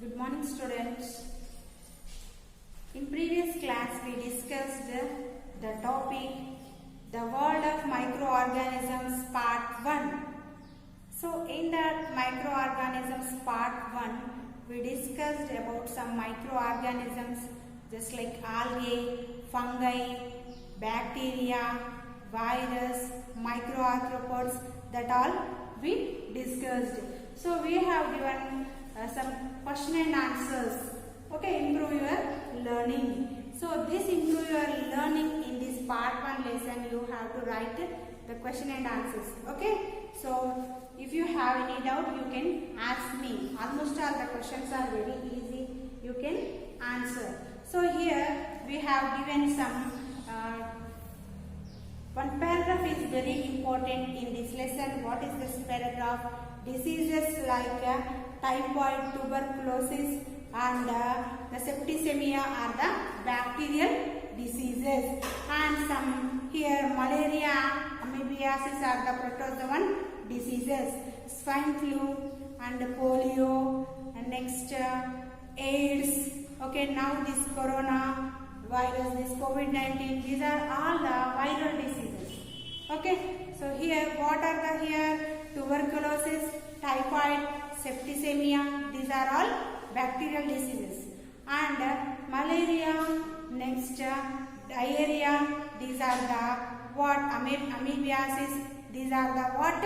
Good morning, students. In previous class, we discussed the topic The World of Microorganisms Part 1. So, in that microorganisms Part 1, we discussed about some microorganisms just like algae, fungi, bacteria, virus, microarthropods, that all we discussed. So, we have given some question and answers. Okay, improve your learning. So this improve your learning in this part 1 lesson. You have to write the question and answers. Okay, so if you have any doubt, you can ask me. Almost all the questions are very easy. You can answer. So here we have given some one paragraph is very important in this lesson. What is this paragraph? Diseases like typhoid, tuberculosis and the septicemia are the bacterial diseases, and some here malaria, amoebiasis are the protozoan diseases, swine flu and polio, and next AIDS. Okay, now this corona virus, this COVID-19, these are all the viral diseases. Okay, so here what are the here? Tuberculosis, typhoid, septicemia, these are all bacterial diseases, and malaria, next diarrhea, these are the what? Amoebiasis, these are the what?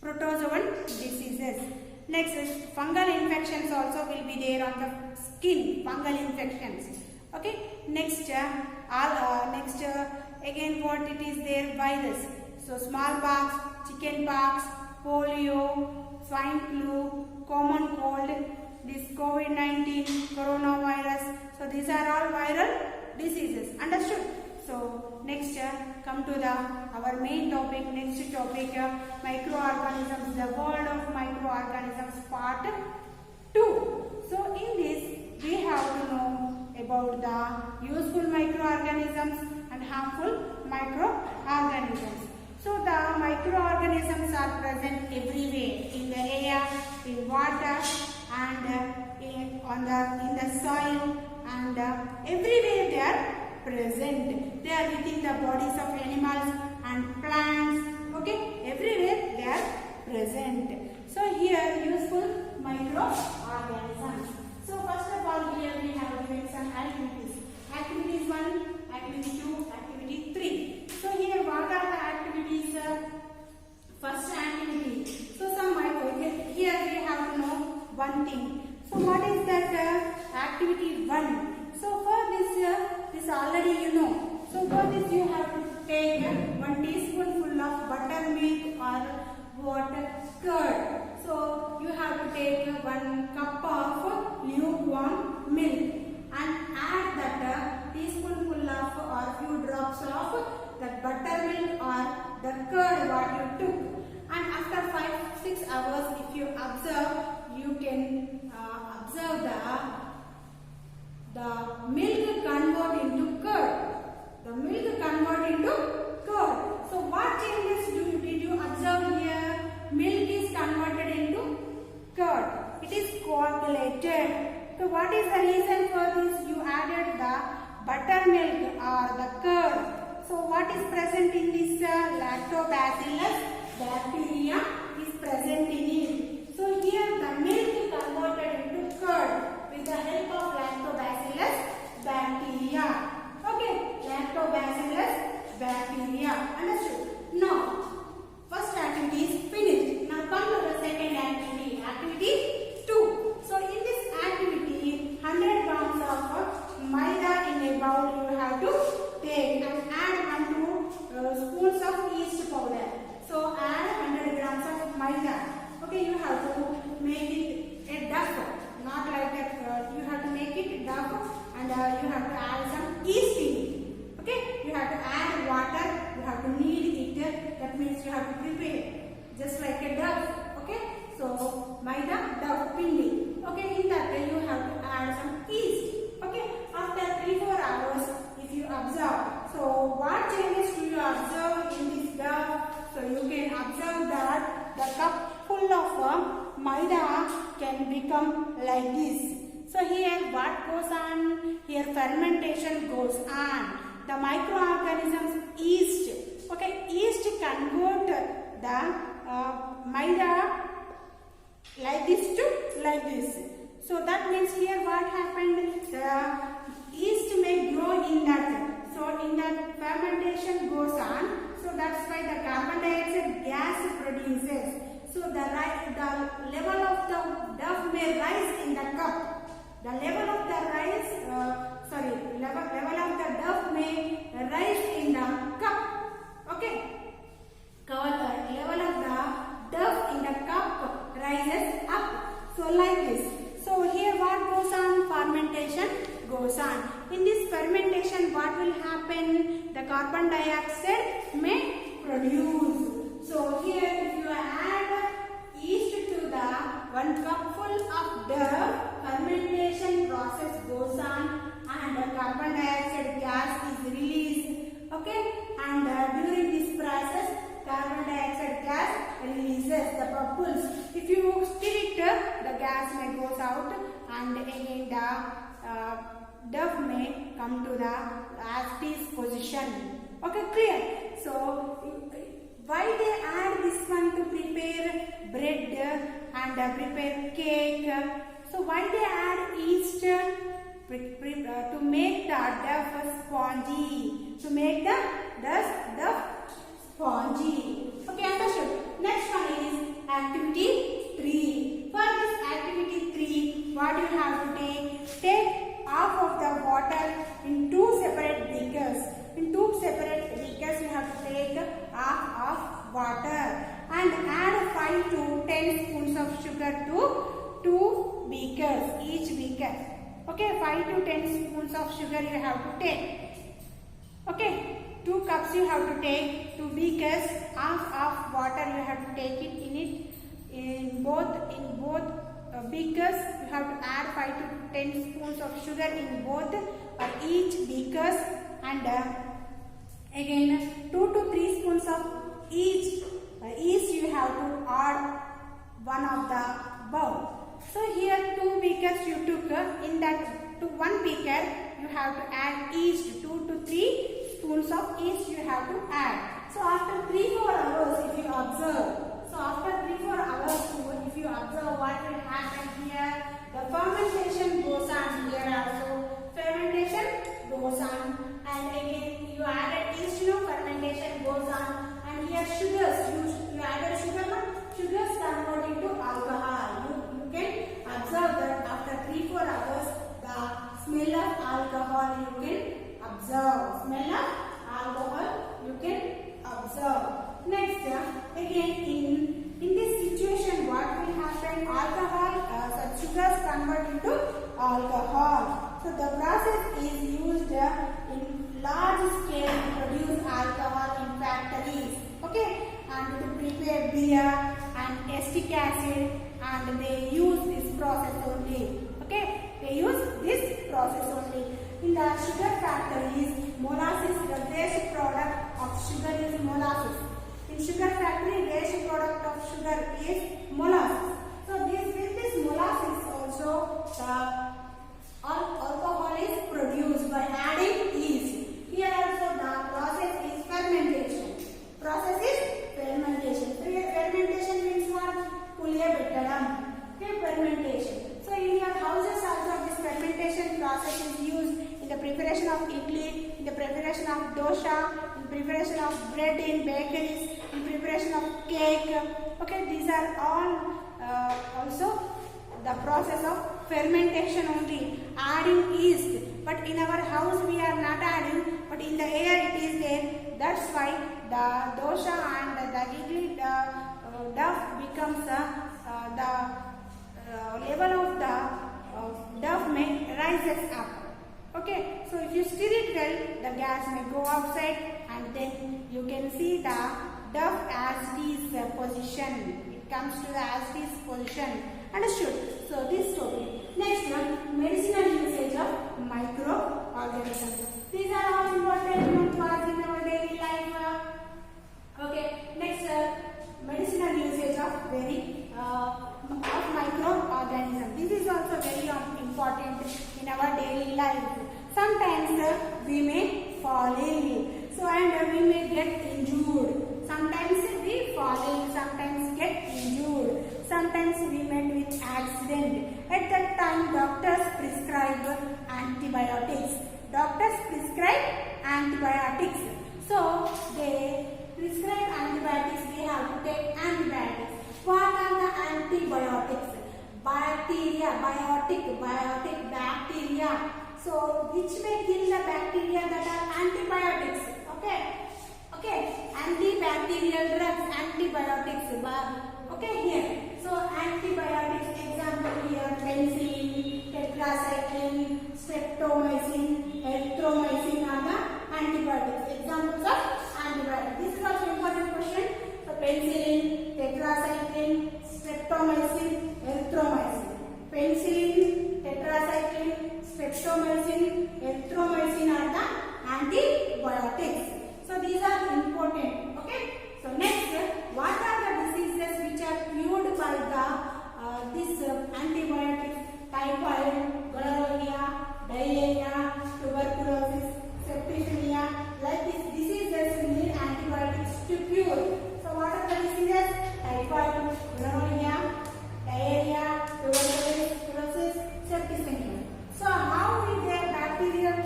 Protozoan diseases. Next is fungal infections also will be there on the skin, fungal infections. Okay, next again what it is there? Virus. So smallpox, chickenpox, polio, swine flu, common cold, this COVID-19, coronavirus. So these are all viral diseases. Understood? So next come to our main topic. Next topic microorganisms, the world of microorganisms part 2. So in this we have to know about the useful microorganisms and harmful microorganisms. So the microorganisms are present everywhere, in the air, in water, and in the soil, and everywhere they are present. They are within the bodies of animals and plants. Okay, everywhere they are present. So here useful microorganisms. So first of all, here we have given some activities. Activities 1, activity 2, activity 3. So here what are the activities? First activity. So here we have to know one thing. So what is that activity 1? So for this already you know. So for this you have to take 1 teaspoonful of buttermilk or water curd. So you have to take 1 cup of lukewarm milk and add that teaspoonful of or few drops of the buttermilk or the curd what you took, and after 5-6 hours if you observe, you can observe the milk convert into curd. The milk convert into curd. So what changes did you observe here? Milk is converted into curd. It is coagulated. So what is the reason for this? You added the buttermilk or the curd. So what is present in this lactobacillus bacteria is present in it. So here the milk converted into curd with the help of lactobacillus bacteria. Okay, lactobacillus bacteria. Understood? Now, first activity is finished. Now come to the second activity. Activity 2. So in this activity, 100 grams of maida in a bowl you have to take and add 1-2 spoons of yeast powder. So add 100 grams of maida. Okay, you have to make can become like this. So here what goes on? Here fermentation goes on. The microorganisms yeast, okay, yeast convert the maida like this to like this. So that means here what happened? The yeast may grow in that. So in that fermentation goes on. So that's why the carbon dioxide gas produces. So the level of the dough may rise in the cup. The level of the level of the dough may rise in the cup. Okay. Level of the dough in the cup rises up. So like this. So here what goes on? Fermentation goes on. In this fermentation what will happen? The carbon dioxide may produce. So here if you add yeast to the 1 cupful of dough, fermentation process goes on and the carbon dioxide gas is released. Okay, and during this process carbon dioxide gas releases the bubbles. If you stir it, the gas may goes out and again the dough may come to the as is position. Okay, clear? So why they add this one to prepare bread and prepare cake? So why they add yeast? To make the dough spongy. To make the dough spongy. Okay, understood. Next one is activity 3. For this activity 3, what you have to take? Take half of the water in 2 separate beakers. In 2 separate beakers, you have to take half of water and add 5 to 10 spoons of sugar to 2 beakers, each beaker. Okay, 5 to 10 spoons of sugar you have to take. Okay, 2 cups you have to take, 2 beakers, half of water you have to take it in it. In both beakers you have to add 5 to 10 spoons of sugar in both or each beakers, and again 2 to 3 spoons of each you have to add one of the bowl. So here 2 beakers you took, in that to 1 beaker you have to add each 2 to 3 spoons of each you have to add. So after 3-4 hours if you observe, if you observe what will happen here, the fermentation goes on here also. Fermentation goes on, and again you added yeast, fermentation goes on, and here sugars, you added sugars convert into alcohol. You can observe that after 3-4 hours the smell of alcohol you can observe. Smell of alcohol you can observe. Next, again in this situation what will happen? Sugars convert into alcohol. So the process is used in large scale to produce alcohol in factories. Okay, and to prepare beer and acetic acid, and they use this process only. Okay, they use this process only. In the sugar factories, molasses, the waste product of sugar is molasses. In sugar factory, waste product of sugar is molasses. So with this molasses also the alcohol is produced by adding yeast. Here also the process is fermentation. Process is fermentation. So here fermentation means what? Puliyabettadam. Okay, fermentation. So in your houses also this fermentation process is used in the preparation of idli, in the preparation of dosha, in preparation of bread in bakeries, in preparation of cake. Okay, these are all also the process of fermentation only, adding yeast. But in our house we are not adding, but in the air it is there. That's why the dosha and the idli dough becomes the level of the dough may rises up. Okay, so if you stir it well, the gas may go outside, and then you can see the dough as is position. It comes to the as is position. Understood? So this topic. Next one, medicinal usage of microorganisms. These are all important parts in our daily life. Okay. Next, medicinal usage of microorganisms. life. Sometimes we may fall ill. So and we may get injured. Sometimes we fall ill, sometimes get injured. Sometimes we met with accident. At that time doctors prescribe antibiotics. Doctors prescribe antibiotics. So they prescribe antibiotics. We have to take antibiotics. What are the antibiotics? Bacteria, biotic, bacteria. So which may kill the bacteria that are antibiotics. Okay, antibacterial drugs, antibiotics. Okay, here. So antibiotics, example here, penicillin, tetracycline, streptomycin, erythromycin are the antibiotics. Examples of antibiotics. This is also important question. So penicillin, tetracycline, streptomycin, erythromycin. Penicillin, tetracycline, streptomycin, erythromycin are the antibiotics. So these are important. Okay. So next, what are the diseases which are cured by the this antibiotics? Typhoid, gonorrhea, diarrhea, tuberculosis, septicemia. Like these diseases we need antibiotics to cure. So what are the diseases? Typhoid, gonorrhea, diarrhea, tuberculosis, septicemia. So how is their bacterial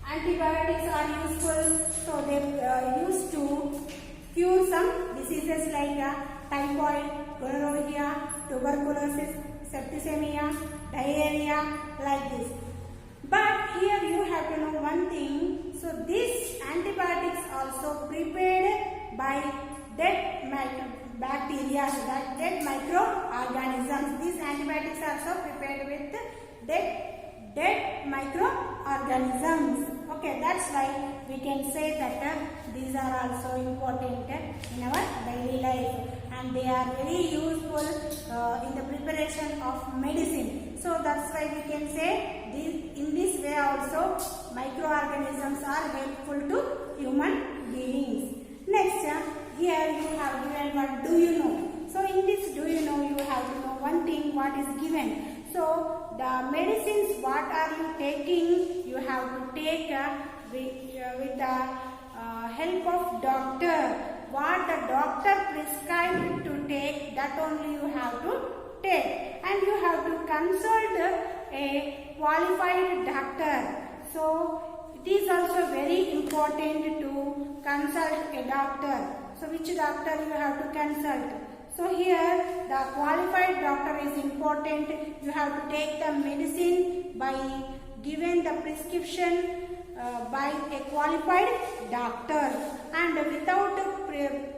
antibiotics are useful? So they used to cure some diseases like typhoid, gonorrhea, tuberculosis, septicemia, diarrhea, like this. But here you have to know one thing. So these antibiotics also prepared by dead bacteria, dead microorganisms. These antibiotics are also prepared with dead microorganisms. Okay, that's why we can say that these are also important in our daily life, and they are very useful in the preparation of medicine. So that's why we can say in this way also microorganisms are helpful to human beings. Next, here you have given one do you know. So in this do you know, you have to know one thing what is given. So the medicines what are you taking, you have to take with the help of doctor. What the doctor prescribed to take, that only you have to take, and you have to consult a qualified doctor. So it is also very important to consult a doctor. So which doctor you have to consult? So here the qualified doctor is important. You have to take the medicine by given the prescription by a qualified doctor, and without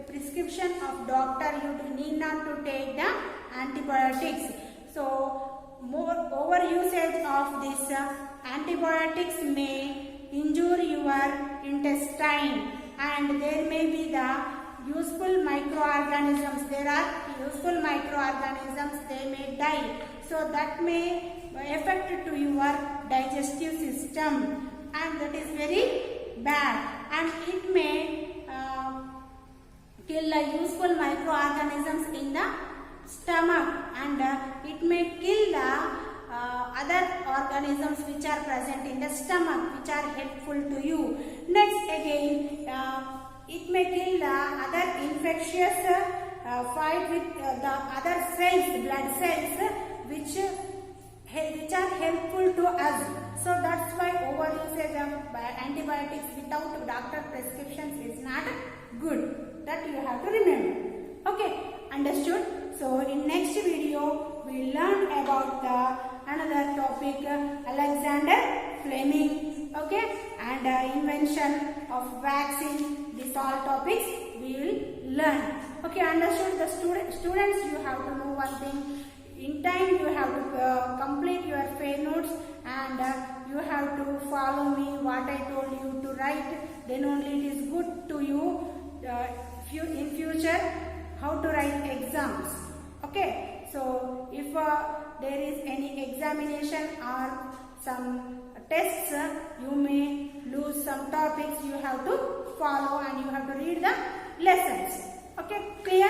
prescription of doctor you need not to take the antibiotics. So more over usage of this antibiotics may injure your intestine, and there may be the useful microorganisms. There are useful microorganisms, they may die. So that may affect to your digestive system, and that is very bad, and it may kill the useful microorganisms in the stomach, and it may kill the other organisms which are present in the stomach, which are helpful to you. Next again, it may kill the other infectious fight with the other cells, blood cells, which are helpful to us. So that's why overusage of antibiotics without doctor prescriptions is not good. That you have to remember. Okay, understood? So in next video we learn about the another topic, Alexander Fleming. Okay, and invention of vaccine. These all topics we will learn. Okay, understood? The students, you have to know one thing. In time you have to complete your fair notes, and you have to follow me what I told you to write. Then only it is good to you in future how to write exams. Okay, so if there is any examination or some tests, you may lose some topics. You have to follow and you have to read the lessons. Okay, clear?